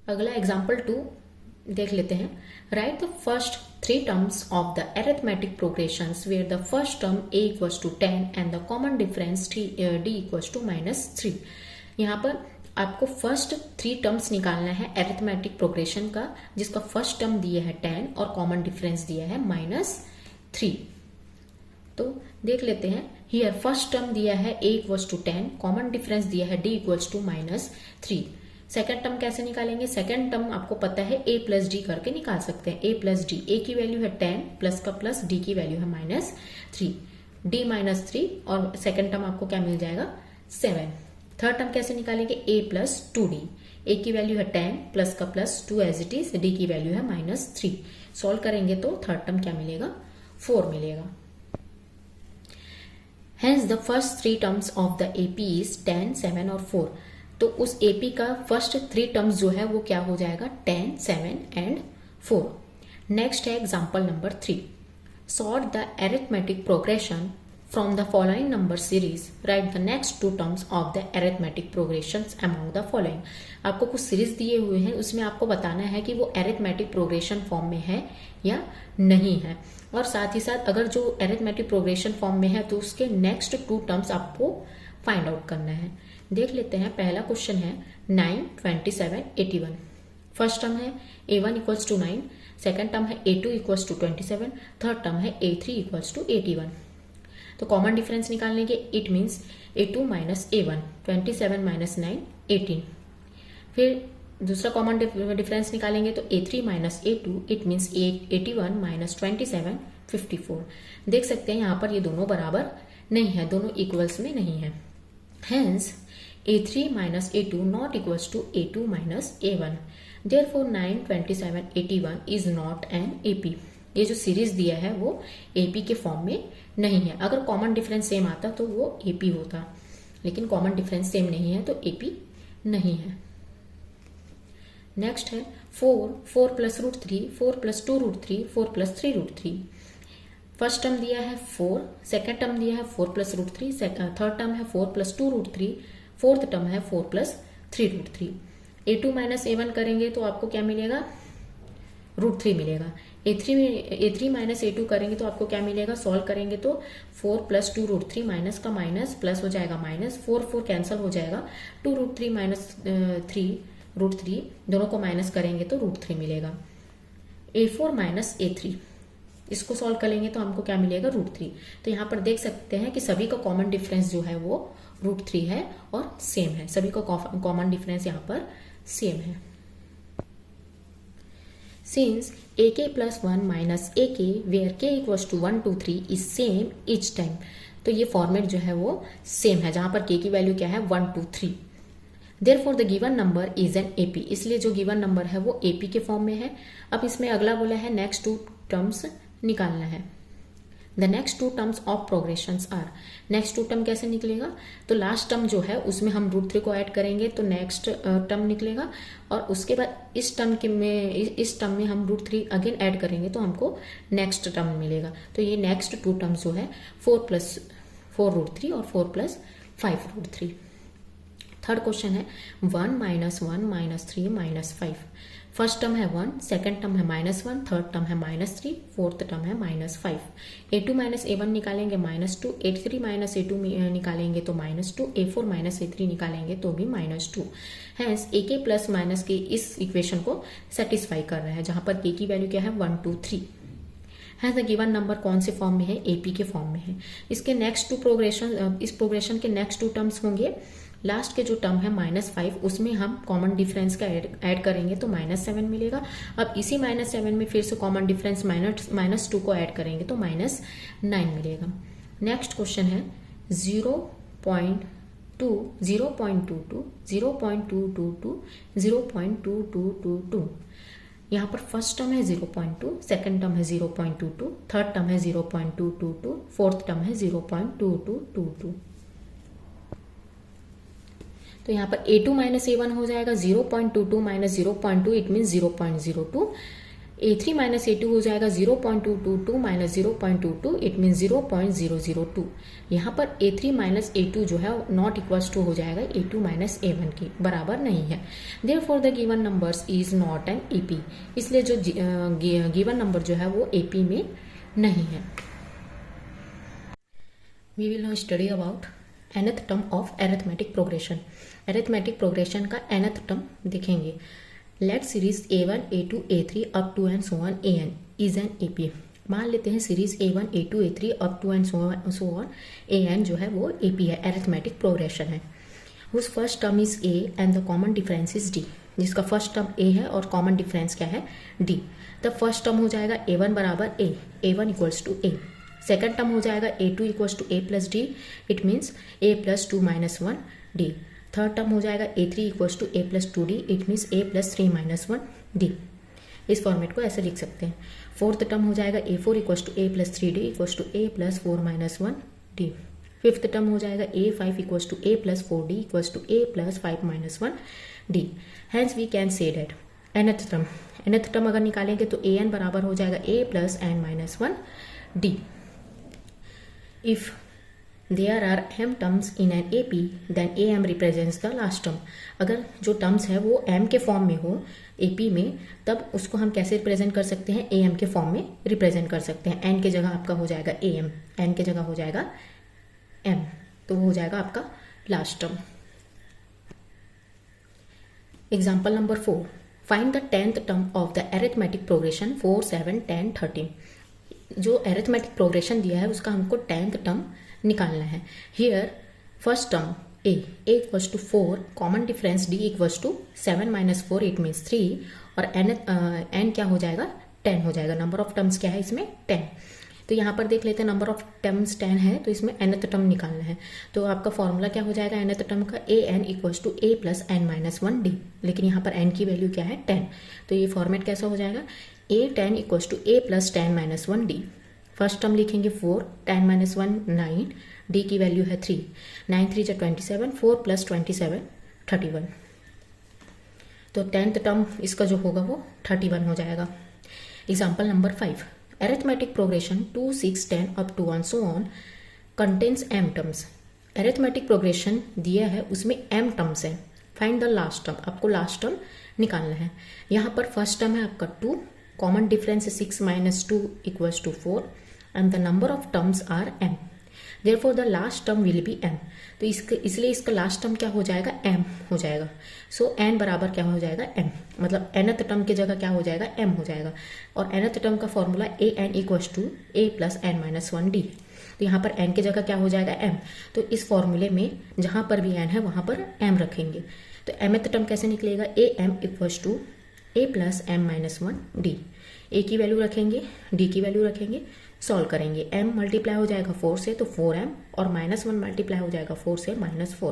अगला एग्जाम्पल 2 देख लेते हैं। Right the first 3 terms of the arithmetic progressions where the first term a equals to 10 and the common difference d equals to -3। यहाँ पर आपको first 3 terms निकालना है अरिथमेटिक प्रोग्रेशन का, जिसका फर्स्ट टर्म दिया है 10 और कॉमन डिफरेंस दिया है -3। तो देख लेते हैं। हियर फर्स्ट टर्म दिया है a equals to 10, common difference दिया है d equals to -3। Second term कैसे निकालेंगे? सेकेंड टर्म आपको पता है a प्लस डी करके निकाल सकते हैं। a प्लस डी, a की वैल्यू है 10 प्लस का प्लस d की वैल्यू है -3, d -3 और सेकेंड टर्म आपको क्या मिल जाएगा 7। थर्ड टर्म कैसे निकालेंगे? a प्लस 2d, a की वैल्यू है 10 प्लस का plus 2 as it is, d की वैल्यू है -3। सॉल्व करेंगे तो थर्ड टर्म क्या मिलेगा? 4 मिलेगा। Hence the first 3 terms of the AP is 10, 7 और 4। तो उस AP का फर्स्ट 3 टर्म्स जो है वो क्या हो जाएगा? 10, 7 एंड 4। नेक्स्ट है example number 3। Sort the arithmetic progression from the following number series, right the next 2 terms of the arithmetic progressions among the following. आपको कुछ सीरीज दिए हुए हैं, उसमें आपको बताना है कि वो अरिथमेटिक प्रोग्रेशन फॉर्म में है या नहीं है, और साथ ही साथ अगर जो अरिथमेटिक प्रोग्रेशन फॉर्म में है तो उसके नेक्स्ट 2 टर्म्स आपको फाइंड आउट करना है। देख लेते हैं। पहला क्वेश्चन है 9, 27, 81। फर्स्ट टर्म है a1 equals to 9, second term है a2 equals to 27, third term है a3 इक्वल्स टू 81। तो कॉमन डिफरेंस निकालने के it means a2 minus a1, 27 minus 9, 18। फिर दूसरा कॉमन डिफरेंस निकालेंगे तो a3 minus a2, it means 81 minus 27, 54। देख सकते हैं यहाँ पर ये दोनों बराबर नहीं है, दोनों इक्वल्स में नहीं है। Hence a3 minus a2 not equals to a2 minus a1। Therefore 9, 27, 81 is not an AP। ये जो सीरीज दिया है वो AP के फॉर्म में नहीं है। अगर कॉमन डिफरेंस सेम आता तो वो AP होता, लेकिन कॉमन डिफरेंस सेम नहीं है तो AP नहीं है। नेक्स्ट है 4 plus √3, 4 plus 2 √3, 4 plus 3 √3। First term दिया है 4, सेकेंड टर्म दिया है 4 प्लस √3, थर्ड टर्म है 4 प्लस 2 √3, फोर्थ टर्म है 4 प्लस 3 √3। a2 माइनस a1 करेंगे तो आपको क्या मिलेगा? √3 मिलेगा। a3 माइनस a2 करेंगे तो आपको क्या मिलेगा? सॉल्व करेंगे तो 4 प्लस 2 √3 माइनस का माइनस प्लस हो जाएगा माइनस, 4 कैंसिल हो जाएगा, 2 √3 माइनस 3 √3 दोनों को माइनस करेंगे तो √3 मिलेगा। a4 माइनस a3 इसको सॉल्व करेंगे तो हमको क्या मिलेगा? √3। तो यहाँ पर देख सकते हैं कि सभी का कॉमन डिफरेंस जो है वो √3 है और सेम है। सभी का कॉमन डिफरेंस यहाँ पर सेम है। Since ak plus 1 minus ak where k equals to 1, 2, 3 is same each time. तो ये फॉर्मेट जो है वो सेम है, जहां पर k की वैल्यू क्या है? 1, 2, 3। Therefore the given number is an AP। इसलिए जो गिवन नंबर है वो AP के फॉर्म में है। अब इसमें अगला बोला है नेक्स्ट 2 टर्म्स निकालना है। The next 2 terms of progressions are. Next 2 term कैसे निकलेगा? तो लास्ट टर्म जो है उसमें हम √3 को ऐड करेंगे तो नेक्स्ट टर्म निकलेगा, और उसके बाद इस टर्म में हम √3 अगेन ऐड करेंगे तो हमको नेक्स्ट टर्म मिलेगा। तो ये नेक्स्ट 2 टर्म्स जो है 4 प्लस 4 √3 और 4 प्लस 5 √3। थर्ड क्वेश्चन है 1 minus 1 minus 3 minus 5। First term है 1, सेकेंड टर्म है -1, थर्ड टर्म है -3, फोर्थ टर्म है -5। a2 माइनस a1 निकालेंगे -2, a3 माइनस a2 निकालेंगे तो -2, a4 माइनस a3 निकालेंगे तो भी -2। हैंस ak प्लस माइनस के इस इक्वेशन को सेटिस्फाई कर रहा है, जहां पर k की वैल्यू क्या है? 1, 2, 3। है द गिवन नंबर कौन से फॉर्म में है? AP के फॉर्म में है। इसके नेक्स्ट 2 प्रोग्रेशन, इस प्रोग्रेशन के नेक्स्ट 2 टर्म्स होंगे। लास्ट के जो टर्म है -5 उसमें हम कॉमन डिफरेंस का ऐड करेंगे तो -7 मिलेगा। अब इसी -7 में फिर से कॉमन डिफरेंस -2 को ऐड करेंगे तो -9 मिलेगा। नेक्स्ट क्वेश्चन है 0.22, 0.22, 0.222, 0.2222। यहाँ पर फर्स्ट टर्म है 0.2, सेकेंड टर्म है 0.22, थर्ड टर्म है 0.222, फोर्थ टर्म है 0.2222। तो यहाँ पर a2 माइनस a1 हो जाएगा 0.22 minus 0.2, it mean 0.02। A3 minus A2 हो जाएगा 0.222 माइनस 0.22, इट मीन 0.002। यहाँ पर A3 माइनस A2 जो है नॉट इक्वल्स टू हो जाएगा A2 माइनस A1 के बराबर नहीं है। Therefore the given numbers is not an AP, इसलिए जो गिवन नंबर जो है वो AP में नहीं है। We will now study about nth term of arithmetic progression. Arithmetic progression का nth टर्म देखेंगे। Let series A1, A2, A3 up to and so on AN is an AP। मान लेते हैं series A1, A2, A3 up to and so on AN जो है वो AP है, arithmetic progression है। Whose first term is A and the common difference is D, जिसका first term A है और कॉमन डिफरेंस क्या है D। द फर्स्ट टर्म हो जाएगा A1 बराबर A, A1 equals to A। Second term हो जाएगा A2 equals to A plus D, it means A plus 2 minus 1 D। Third term हो जाएगा A3 equals to A plus 2D, it means A plus 3 minus 1 D। इस format को ऐसे लिख सकते हैं। फोर्थ टर्म हो जाएगा A4 equals to A plus 3D equals to A plus 4 minus 1 D। Fifth term हो जाएगा A5 equals to A plus 4D equals to A plus 5 minus 1 D। Hence we can say that nth term अगर निकालेंगे तो AN बराबर हो जाएगा A plus n minus 1 D। If there are m terms in an AP, then AM represents the last term। अगर जो terms है वो m के फॉर्म में हो AP में, तब उसको हम कैसे रिप्रेजेंट कर सकते हैं, AM के फॉर्म में रिप्रेजेंट कर सकते हैं। n के जगह आपका हो जाएगा AM, n के जगह हो जाएगा m, तो वो हो जाएगा आपका last term. Example number 4, find the 10th term of the arithmetic progression 4, 7, 10, 13। जो अरिथमेटिक प्रोग्रेशन दिया है उसका हमको 10th टर्म निकालना है। Here first term A equals to 4, common difference D equals to 7 minus 4, it means 3, और n क्या हो जाएगा 10 हो जाएगा। नंबर ऑफ टर्म्स क्या है इसमें 10। तो यहाँ पर देख लेते हैं नंबर ऑफ टर्म्स 10 है, तो इसमें nth टर्म निकालना है। तो आपका फॉर्मूला क्या हो जाएगा nth टर्म का, AN equals to A plus n minus 1 D। लेकिन यहाँ पर n की वैल्यू क्या है 10, तो ये फॉर्मेट कैसा हो जाएगा, A10 equals to A plus 10 minus 1 D। First term लिखेंगे 4, 10 माइनस 1 9, D की वैल्यू है 3, 9 3 जा 27, 4 प्लस 27 31। तो 10th टर्म इसका जो होगा वो 31 हो जाएगा। Example number 5, arithmetic progression 2, 6, 10 up to 1 so on contains m terms. Arithmetic progression दिया है उसमें m टर्म्स है। फाइंड द लास्ट टर्म, आपको लास्ट टर्म निकालना है। यहाँ पर फर्स्ट टर्म है आपका 2, common difference 6 minus 2 equals to 4 and the number of terms are m। Therefore the last term will be m। तो इसलिए इसका लास्ट टर्म क्या हो जाएगा m हो जाएगा। सो n बराबर क्या हो जाएगा m, मतलब nth टर्म की जगह क्या हो जाएगा m हो जाएगा। और nth टर्म का formula an equals to A plus n minus 1 D। तो यहाँ पर n की जगह क्या हो जाएगा m। तो इस फॉर्मूले में जहाँ पर भी n है वहाँ पर m रखेंगे। तो mth टर्म कैसे निकलेगा, am equals to A plus m minus 1 D। A की वैल्यू रखेंगे, D की वैल्यू रखेंगे, सॉल्व करेंगे। m मल्टीप्लाई हो जाएगा 4 से तो 4m, और माइनस 1 मल्टीप्लाई हो जाएगा 4 से माइनस 4।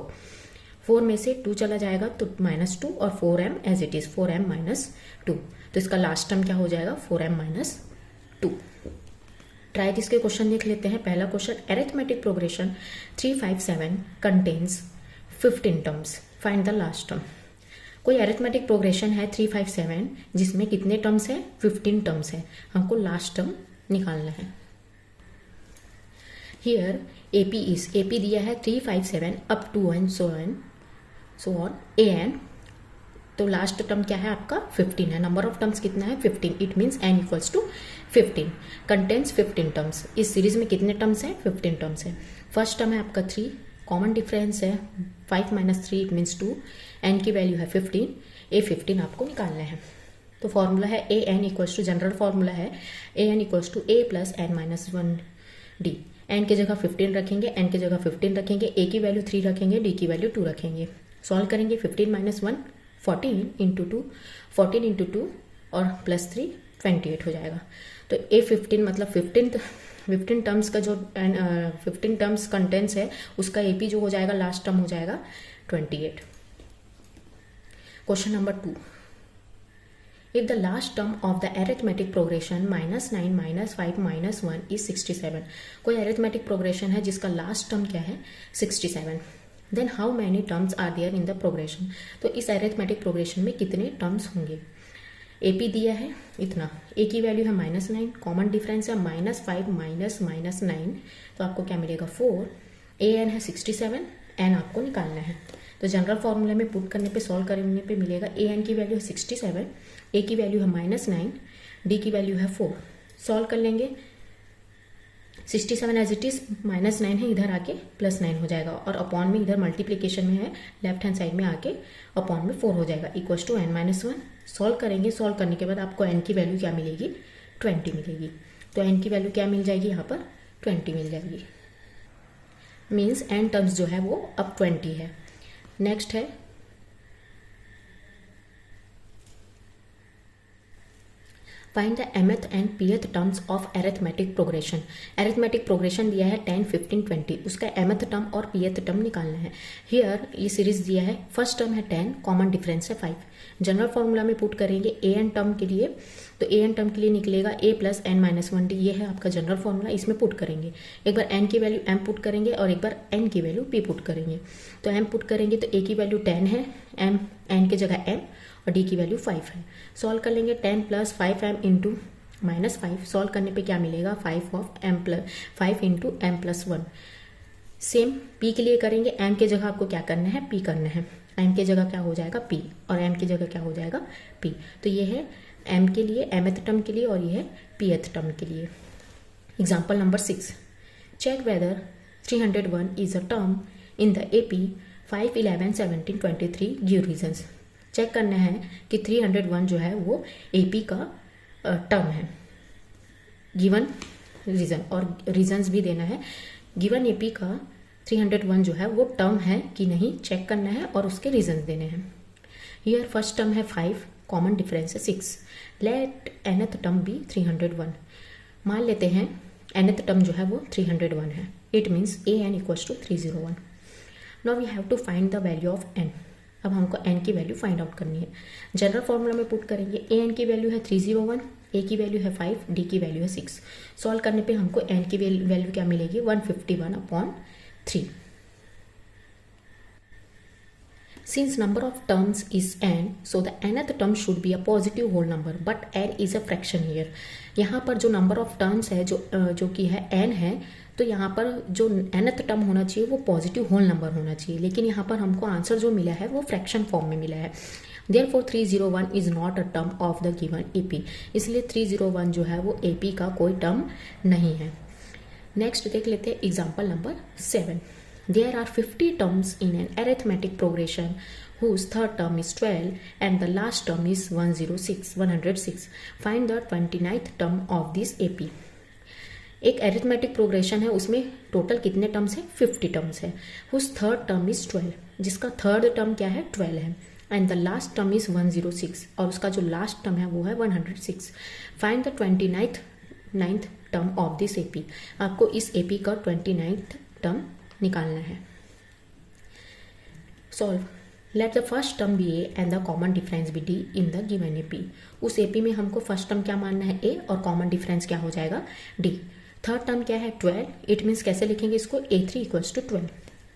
4 में से 2 चला जाएगा तो माइनस 2, और 4m as it is 4m minus 2। तो इसका लास्ट टर्म क्या हो जाएगा 4m माइनस 2। ट्राई इसके क्वेश्चन देख लेते हैं। पहला question, arithmetic progression 3, 5, 7 contains 15 terms, find the last term. कोई अरिथमेटिक प्रोग्रेशन है 3, 5, 7 जिसमें कितने टर्म्स है 15 टर्म्स है, हमको लास्ट टर्म निकालना है। हियर AP दिया है 3, 5, 7 up to and so on AN। तो लास्ट टर्म क्या है आपका 15 है। नंबर ऑफ टर्म्स कितना है 15, it means n equals to 15, contains 15 terms. इस सीरीज में कितने टर्म्स हैं 15 टर्म्स है। फर्स्ट टर्म है आपका 3, कॉमन डिफरेंस है 5 माइनस 3 इट मीन्स 2, n की वैल्यू है 15, A15 आपको निकालना है। तो फॉर्मूला है AN equals to, general formula है AN equals to A plus n minus 1 D। n की जगह 15 रखेंगे, n की जगह 15 रखेंगे, A की वैल्यू 3 रखेंगे, D की वैल्यू 2 रखेंगे। सॉल्व करेंगे 15 माइनस 1 14 इंटू 2, 14 इंटू 2 और प्लस 3 28 हो जाएगा। तो A15 मतलब 15 टर्म्स का जो 15 टर्म्स कंटेंट्स है उसका AP जो हो जाएगा लास्ट टर्म हो जाएगा 28। Question number 2, if the last term of the arithmetic progression -9 -5 -1 is 67। कोई arithmetic progression है जिसका last term क्या है 67, then how many terms are there in the progression। तो इस arithmetic progression में कितने terms होंगे। AP दिया है इतना, A की वैल्यू है -9, कॉमन डिफरेंस है -5 -9, तो आपको क्या मिलेगा 4, AN है 67, N आपको निकालना है। तो जनरल फॉर्मूला में पुट करने पे सॉल्व करने पे मिलेगा AN की वैल्यू है 67, A की वैल्यू है -9, D की वैल्यू है 4। सॉल्व कर लेंगे, 67 एज इट इज -9 है, इधर आके +9 हो जाएगा, और अपॉन में इधर मल्टीप्लीकेशन में है, लेफ्ट हैंड साइड में आके अपॉन में 4 हो जाएगा, इक्वल टू n-1। सॉल्व करेंगे, सॉल्व करने के बाद आपको n की वैल्यू क्या मिलेगी 20 मिलेगी। तो n की वैल्यू क्या मिल जाएगी यहाँ पर 20 मिल जाएगी, मीन्स n टर्म्स जो है वो अब 20 है। नेक्स्ट है find the mth and pth terms of arithmetic progression. Arithmetic progression दिया है 10, 15, 20, उसका mth टर्म और pth टर्म निकालना है। हियर ये सीरीज दिया है, फर्स्ट टर्म है 10, कॉमन डिफरेंस है 5। जनरल फॉर्मूला में पुट करेंगे an टर्म के लिए, तो an टर्म के लिए निकलेगा a + n-1d, ये है आपका जनरल फॉर्मूला, इसमें पुट करेंगे। एक बार n की वैल्यू m पुट करेंगे और एक बार n की वैल्यू p पुट करेंगे। तो m पुट करेंगे तो a की वैल्यू 10 है, n की जगह m, और d की वैल्यू 5 है। सॉल्व कर लेंगे, 10 + 5m इंटू -5, सॉल्व करने पे क्या मिलेगा 5 इंटू m + 1। सेम p के लिए करेंगे, m के जगह आपको क्या करना है p करना है, m के जगह क्या हो जाएगा p, और m की जगह क्या हो जाएगा p। तो ये है m के लिए mth टर्म के लिए, और ये है pth टर्म के लिए। Example number 6, check whether 301 is a term in the AP 5, 11, 17, 23 give reasons. Check करना है कि 301 जो है वो AP का टर्म है, गिवन रीजन, और रीजन्स भी देना है। गिवन AP का 301 जो है वो टर्म है कि नहीं चेक करना है, और उसके रीजन्स देने हैं। हियर फर्स्ट टर्म है 5, कॉमन डिफरेंस है 6, लेट nth टर्म भी 301। मान लेते हैं nth टर्म जो है वो 301 है, it means AN = 301। Now we have to find the value of n। अब हमको n की वैल्यू फाइंड आउट करनी है। जनरल फॉर्मूला में पुट करेंगे, an की वैल्यू है 301, a की वैल्यू है 5, d की वैल्यू है 6। सॉल्व करने पे हमको n की वैल्यू क्या मिलेगी 151/3। Since number of terms is n, so the nth term should be a positive whole number, but n is a fraction here। यहाँ पर जो number of terms है जो कि है n है, तो यहाँ पर जो nth टर्म होना चाहिए वो पॉजिटिव होल नंबर होना चाहिए, लेकिन यहाँ पर हमको आंसर जो मिला है वो फ्रैक्शन फॉर्म में मिला है। Therefore 301 is not a term of the given AP, इसलिए 301 जो है वो AP का कोई टर्म नहीं है। नेक्स्ट देख लेते हैं example number 7। There are 50 terms in an arithmetic progression whose third term is 12 and the last term is 106. Find the 29th term of this AP। एक अरिथमेटिक प्रोग्रेशन है, उसमें टोटल कितने टर्म्स है 50 टर्म्स है। whose third term is 12, जिसका third term क्या है 12 है, and the last term is 106, और उसका जो लास्ट टर्म है वो है 106। Find the 29th term of this AP। आपको इस AP का 29th टर्म निकालना है। Solve, let the first term be a and the common difference be d in the given AP। उस AP में हमको फर्स्ट टर्म क्या मानना है a, और कॉमन डिफरेंस क्या हो जाएगा d। थर्ड टर्म क्या है 12, इट मीन्स कैसे लिखेंगे इसको a3 = 12।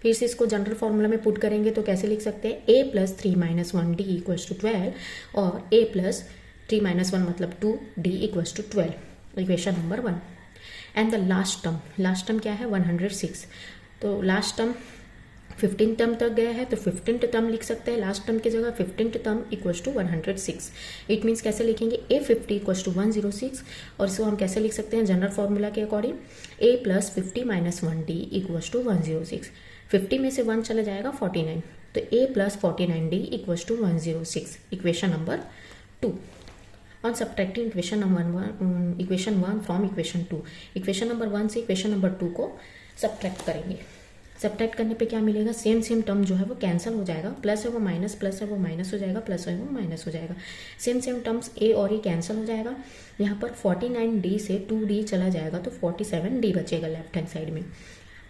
फिर से इसको जनरल फॉर्मूला में पुट करेंगे तो कैसे लिख सकते हैं a + 3 - 1d = 12, और a + 3 - 1 मतलब 2d = 12, equation number 1। And the last term क्या है 106, तो लास्ट टर्म 15 टर्म तक गया है, तो 15th टर्म लिख सकते हैं लास्ट टर्म की जगह, 15th टर्म = 106। इट मीन्स कैसे लिखेंगे a50 = 106, और इसको हम कैसे लिख सकते हैं जनरल फॉर्मूला के अकॉर्डिंग, a + 50 - 1d = 106। 50 में से 1 चला जाएगा 49, तो a + 49d = 106, equation number 2। On subtracting equation 1 from equation 2, equation number 1 से इक्वेशन नंबर 2 को सब्ट्रैक्ट करेंगे। सब्ट्रैक्ट करने पे क्या मिलेगा, सेम टर्म जो है वो कैंसिल हो जाएगा, प्लस है वो माइनस, प्लस है वो माइनस हो जाएगा, प्लस है वो माइनस हो जाएगा। सेम टर्म्स a और e कैंसिल हो जाएगा। यहाँ पर 49d से 2d चला जाएगा तो 47d बचेगा लेफ्ट हैंड साइड में।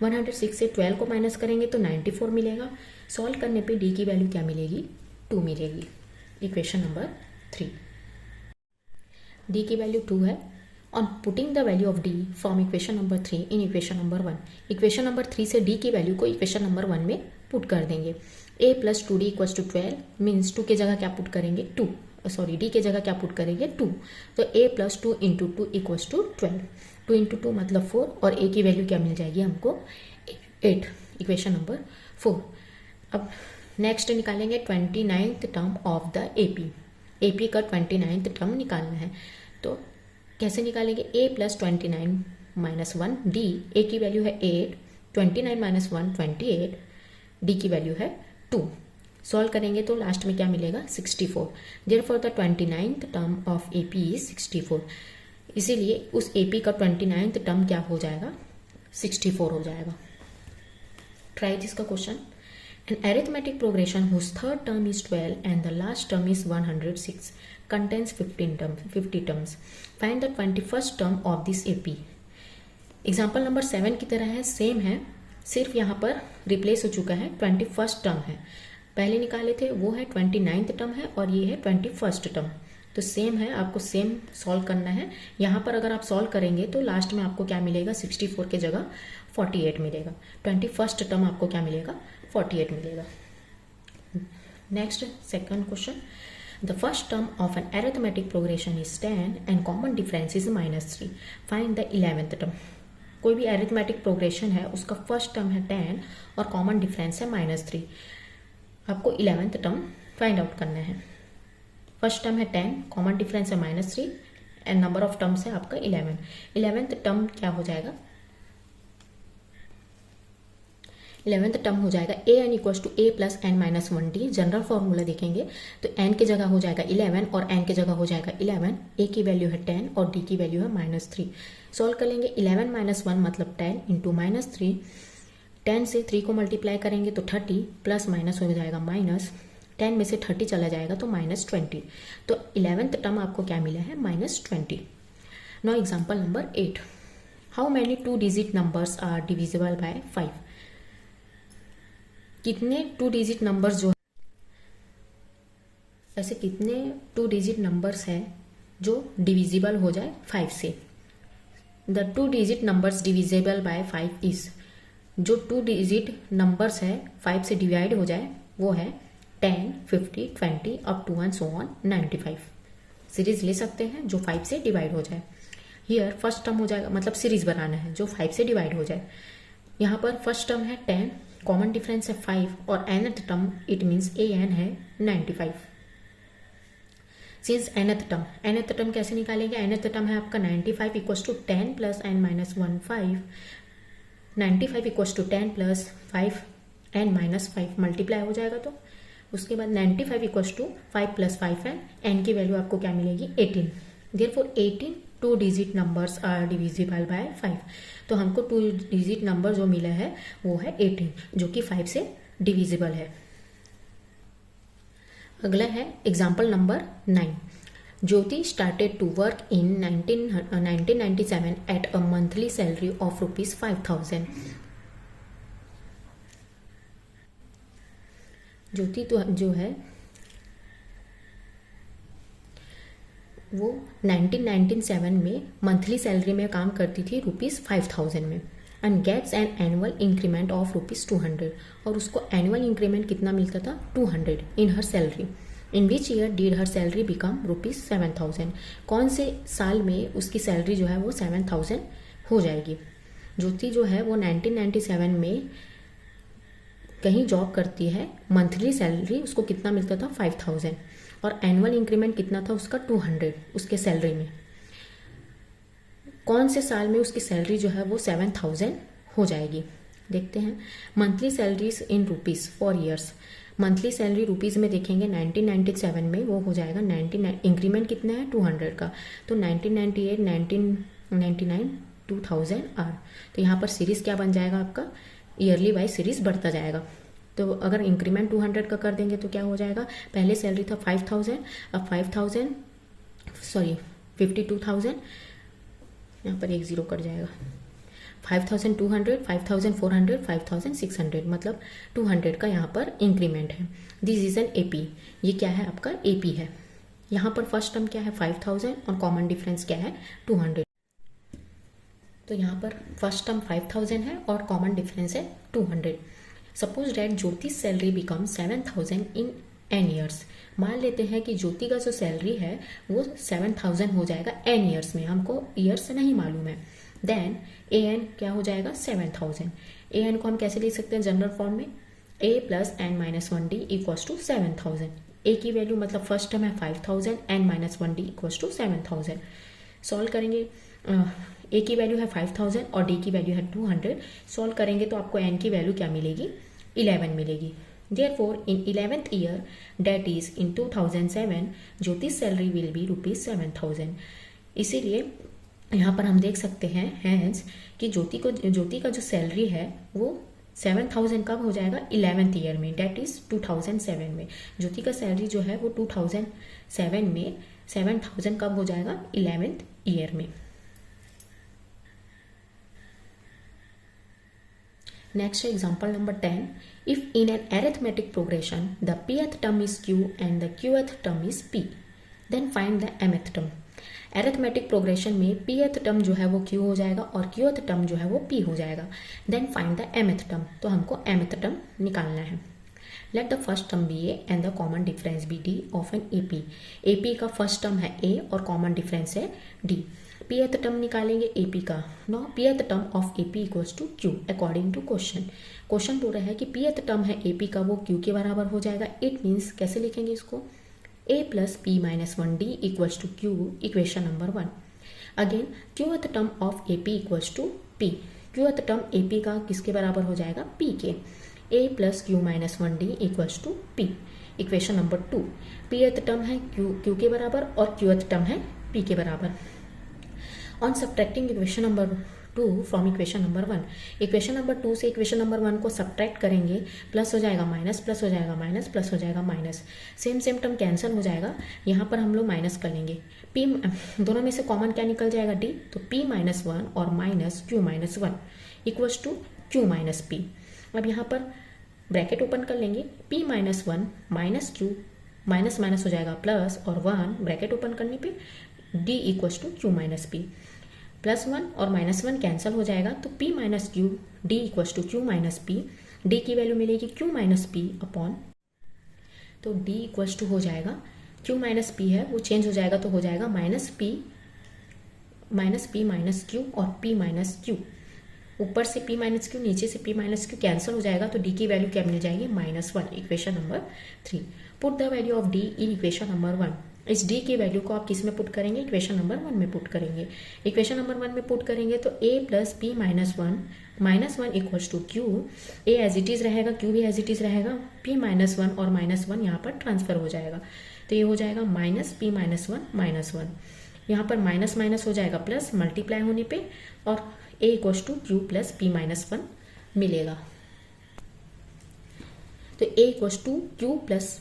106 से 12 को माइनस करेंगे तो 94 मिलेगा। सॉल्व करने पे d की वैल्यू क्या मिलेगी 2 मिलेगी, इक्वेशन नंबर 3। d की वैल्यू 2 है। On putting the value of d from equation number 3 in equation number 1, equation number 3 से d की वैल्यू को इक्वेशन नंबर 1 में पुट कर देंगे। a + 2d = 12 मीन्स 2 की जगह क्या पुट करेंगे 2, सॉरी डी के जगह क्या पुट करेंगे 2, तो a plus 2 into 2 equals to 12, 2 into 2 मतलब 4 और a की वैल्यू क्या मिल जाएगी हमको 8, इक्वेशन नंबर 4। अब नेक्स्ट निकालेंगे 29th term of the AP का 29th टर्म निकालना है। तो कैसे निकालेंगे, a plus 29 minus 1 D, a की वैल्यू है 8, 29 माइनस 1 28, डी की वैल्यू है 2। सॉल्व करेंगे तो लास्ट में क्या मिलेगा 64। Therefore the 29th term of AP is 64, इसीलिए उस एपी का 29th टर्म क्या हो जाएगा 64 हो जाएगा। ट्राई दिस का question, an arithmetic progression whose third term is 12 and the last term is 106 contains 50 terms. Find the 21st term of this AP. Example number 7 की तरह है, सेम है, सिर्फ यहाँ पर रिप्लेस हो चुका है, 21st टर्म है। पहले निकाले थे वो है 29th टर्म है और ये है 21st टर्म, तो सेम है, आपको सेम सॉल्व करना है। यहाँ पर अगर आप सॉल्व करेंगे तो लास्ट में आपको क्या मिलेगा 64 के जगह 48 मिलेगा, 21st टर्म आपको क्या मिलेगा 48 मिलेगा। Next second question, the first term of an arithmetic progression is 10 and common difference is -3, find the 11th term. कोई भी अरिथमेटिक प्रोग्रेशन है उसका फर्स्ट टर्म है 10 और कॉमन डिफरेंस है -3, आपको 11th टर्म फाइंड आउट करना है। फर्स्ट टर्म है 10, कॉमन डिफरेंस है -3 एंड नंबर ऑफ टर्म्स है आपका 11। 11th टर्म क्या हो जाएगा, 11th टर्म हो जाएगा A N equals to A plus N minus 1 D. General formula देखेंगे तो एन की जगह हो जाएगा 11 और एन की जगह हो जाएगा 11, ए की वैल्यू है 10 और डी की वैल्यू है -3। सॉल्व कर लेंगे, 11 माइनस 1 मतलब 10 इंटू -3, 10 से 3 को मल्टीप्लाई करेंगे तो 30 प्लस माइनस हो जाएगा माइनस, 10 में से 30 चला जाएगा तो -20, तो 11th टर्म आपको क्या मिला है -20। Now example number 8, how many 2 digit numbers are divisible by 5। कितने 2 डिजिट नंबर्स जो ऐसे कितने 2 डिजिट नंबर्स हैं जो डिविजिबल हो जाए 5 से। The 2 digit numbers divisible by 5 is, जो 2 डिजिट नंबर्स है 5 से डिवाइड हो जाए वो है 10, 50, 20 up to 1 so on 95। Series ले सकते हैं जो 5 से डिवाइड हो जाए। हियर फर्स्ट टर्म हो जाएगा, मतलब सीरीज बनाना है जो 5 से डिवाइड हो जाए। यहाँ पर फर्स्ट टर्म है 10, कॉमन डिफरेंस है 5 और nth term it means a n है 95। सिंस nth टर्म कैसे निकालेंगे, nth टर्म है आपका 95 equals to 10 plus n minus 1 5, 95 equals to 10 plus 5 n minus 5 multiply हो जाएगा, तो उसके बाद 95 इक्वल्स टू 5 प्लस 5 n की वैल्यू आपको क्या मिलेगी 18। Therefore 18 2 digit numbers are divisible by 5, तो हमको 2 डिजिट नंबर जो मिला है वो है 18 जो कि 5 से डिविजिबल है। अगला है example number 9, Jyoti started to work in 1997 at a monthly salary of ₹5000। Jyoti तो जो है वो 1997 में मंथली सैलरी में काम करती थी ₹5000 में, and gets an annual increment of ₹200, और उसको एनुअल इंक्रीमेंट कितना मिलता था 200 in her salary. In which year did her salary become ₹7000, कौन से साल में उसकी सैलरी जो है वो 7000 हो जाएगी। ज्योति जो है वो 1997 में कहीं जॉब करती है, मंथली सैलरी उसको कितना मिलता था 5000 और एनुअल इंक्रीमेंट कितना था उसका 200 उसके सैलरी में। कौन से साल में उसकी सैलरी जो है वो 7000 हो जाएगी, देखते हैं। Monthly salaries in rupees for years, monthly salary rupees में देखेंगे 1997 में वो हो जाएगा 99, इंक्रीमेंट कितना है 200 का, तो 1998, 1999, 2000 आर। तो यहाँ पर सीरीज क्या बन जाएगा आपका, ईयरली वाइज सीरीज बढ़ता जाएगा। तो अगर इंक्रीमेंट 200 का कर देंगे तो क्या हो जाएगा, पहले सैलरी था 5000, अब 52,000, यहाँ पर एक जीरो कट जाएगा, 5200, 5400, 5600, मतलब 200 का यहाँ पर इंक्रीमेंट है। दिस इज एन एपी, ये क्या है आपका एपी है। यहाँ पर फर्स्ट टर्म क्या है 5000 और कॉमन डिफरेंस क्या है 200, तो यहाँ पर फर्स्ट टर्म 5000 है और कॉमन डिफरेंस है 200। Suppose that Jyoti's salary become 7000 in n years. मान लेते हैं कि ज्योति का जो सैलरी है वो 7,000 हो जाएगा n ईयर्स में, हमको ईयर्स नहीं मालूम है। देन an क्या हो जाएगा 7,000। an को हम कैसे लिख सकते हैं जनरल फॉर्म में, a plus n minus 1d equals to 7,000। a की वैल्यू मतलब फर्स्ट टर्म है 5,000, n minus 1d equals to 7,000। Solve करेंगे, a की वैल्यू है 5,000 और d की वैल्यू है 200। सॉल्व करेंगे तो आपको n की वैल्यू क्या मिलेगी, 11 मिलेगी। Therefore, in 11th year, that is in 2007, Jyoti's salary will be ₹7,000। इसीलिए यहाँ पर हम देख सकते हैं हैंस कि ज्योति का जो सैलरी है वो 7,000 कब हो जाएगा, 11th ईयर में, डेट इज 2007 में। ज्योति का सैलरी जो है वो 2007 में 7,000 कब हो जाएगा, 11th ईयर में। Next example number 10. If in an arithmetic progression the pth term is q and the qth term is p, then find the mth term. Arithmetic progression में pth term जो है वो q हो जाएगा और qth term जो है वो p हो जाएगा। Then find the mth term. तो हमको mth term निकालना है। Let the first term be a and the common difference be d of an AP. AP का first term है a और common difference है d. pth टर्म निकालेंगे AP का। Now pth term of AP equals to Q according to question. Question बोल रहा है कि pth टर्म है AP का वो Q के बराबर हो जाएगा। इट मीन्स कैसे लिखेंगे इसको, a plus p minus 1d equals to Q, equation number 1। Again qth term of AP equals to p। qth term AP का किसके बराबर हो जाएगा, p के। a plus q minus 1d equals to p, equation number 2। pth term है Q के बराबर और qth टर्म है p के बराबर। On subtracting equation number 2 from equation number 1, equation number 2 से इक्वेशन नंबर 1 को सब्ट्रैक्ट करेंगे, प्लस हो जाएगा माइनस, प्लस हो जाएगा माइनस, प्लस हो जाएगा माइनस, सेम टर्म कैंसिल हो जाएगा। यहाँ पर हम लोग माइनस कर लेंगे। p दोनों में से कॉमन क्या निकल जाएगा, d, तो p माइनस 1 और minus q minus 1 equals to q minus p। अब यहाँ पर ब्रैकेट ओपन कर लेंगे, p minus 1 minus q, minus minus हो जाएगा प्लस और 1 ब्रैकेट ओपन करने पे d equals to q minus p। Plus 1 और माइनस 1 कैंसिल हो जाएगा तो p minus q d equals to q minus p। d की वैल्यू मिलेगी q माइनस p अपॉन, तो d इक्वल्स टू हो जाएगा q माइनस p है वो चेंज हो जाएगा तो हो जाएगा माइनस p माइनस q और p माइनस q। ऊपर से p माइनस q, नीचे से p माइनस q कैंसिल हो जाएगा तो d की वैल्यू क्या मिल जाएगी, -1, equation number 3। Put the value of d in equation number 1। इस d की वैल्यू को आप किस में पुट करेंगे, इक्वेशन नंबर 1 में पुट करेंगे। इक्वेशन नंबर 1 में पुट करेंगे तो a plus p minus 1 equals to q। a as it is रहेगा, q भी एज इट इज रहेगा, p माइनस 1 और माइनस 1 यहाँ पर ट्रांसफर हो जाएगा तो ये हो जाएगा माइनस p माइनस 1। यहाँ पर माइनस माइनस हो जाएगा प्लस, मल्टीप्लाई होने पे और a equals to q plus p minus 1 मिलेगा। तो a equals to q plus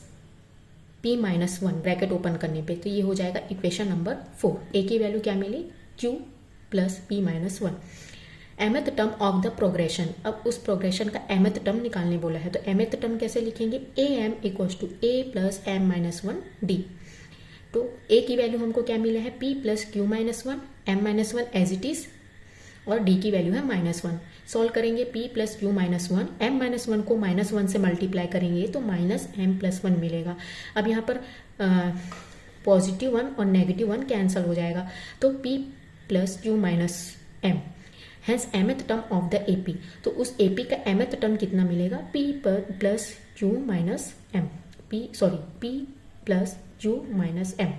p minus 1 bracket open करने पे, तो ये हो जाएगा इक्वेशन नंबर 4। a की वैल्यू क्या मिली, q plus p minus 1। mth term of the progression, अब उस प्रोग्रेशन का mth टर्म निकालने बोला है तो mth टर्म कैसे लिखेंगे, am equals to a plus m minus 1d। तो a की वैल्यू हमको क्या मिला है, p plus q minus 1, m minus 1 as it is और d की वैल्यू है -1। सॉल्व करेंगे p plus q minus 1, m minus 1 को -1 से मल्टीप्लाई करेंगे तो माइनस m प्लस 1 मिलेगा। अब यहाँ पर पॉजिटिव 1 और नेगेटिव 1 कैंसिल हो जाएगा तो p plus q minus m, hence mth term of the AP। तो उस AP का mth टर्म कितना मिलेगा, p plus q minus m, p plus q minus m।